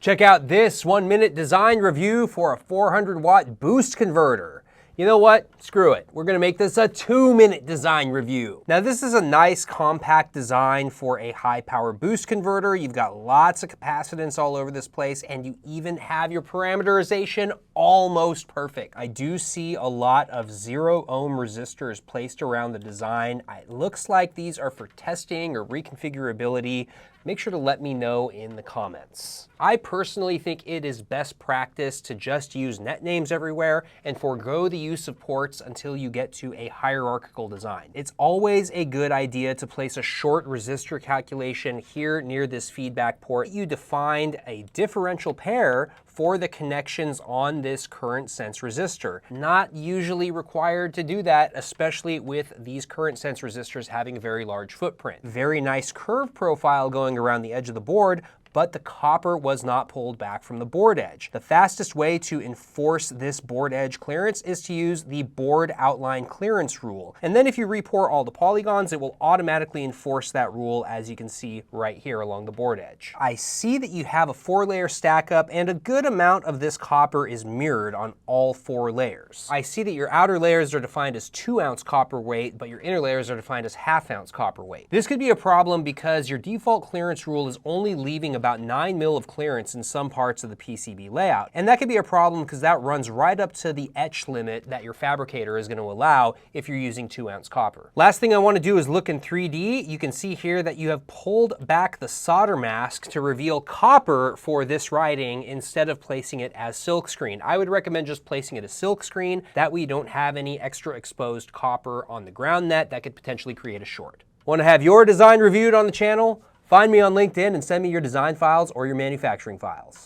Check out this 1-minute design review for a 400-watt boost converter. You know what? Screw it. We're gonna make this a 2-minute design review. Now this is a nice compact design for a high power boost converter. You've got lots of capacitance all over this place, and you even have your parameterization almost perfect. I do see a lot of 0 ohm resistors placed around the design. It looks like these are for testing or reconfigurability. Make sure to let me know in the comments. I personally think it is best practice to just use net names everywhere and forego the use of ports until you get to a hierarchical design. It's always a good idea to place a short resistor calculation here near this feedback port. You defined a differential pair for the connections on this current sense resistor. Not usually required to do that, especially with these current sense resistors having a very large footprint. Very nice curve profile going around the edge of the board, but the copper was not pulled back from the board edge. The fastest way to enforce this board edge clearance is to use the board outline clearance rule. And then if you repour all the polygons, it will automatically enforce that rule, as you can see right here along the board edge. I see that you have a 4-layer stack up, and a good amount of this copper is mirrored on all 4 layers. I see that your outer layers are defined as 2-ounce copper weight, but your inner layers are defined as 1/2-ounce copper weight. This could be a problem because your default clearance rule is only leaving about 9 mil of clearance in some parts of the PCB layout. And that could be a problem because that runs right up to the etch limit that your fabricator is going to allow if you're using 2-ounce copper. Last thing I want to do is look in 3D. You can see here that you have pulled back the solder mask to reveal copper for this writing instead of placing it as silkscreen. I would recommend just placing it as silkscreen. That way you don't have any extra exposed copper on the ground net that could potentially create a short. Want to have your design reviewed on the channel? Find me on LinkedIn and send me your design files or your manufacturing files.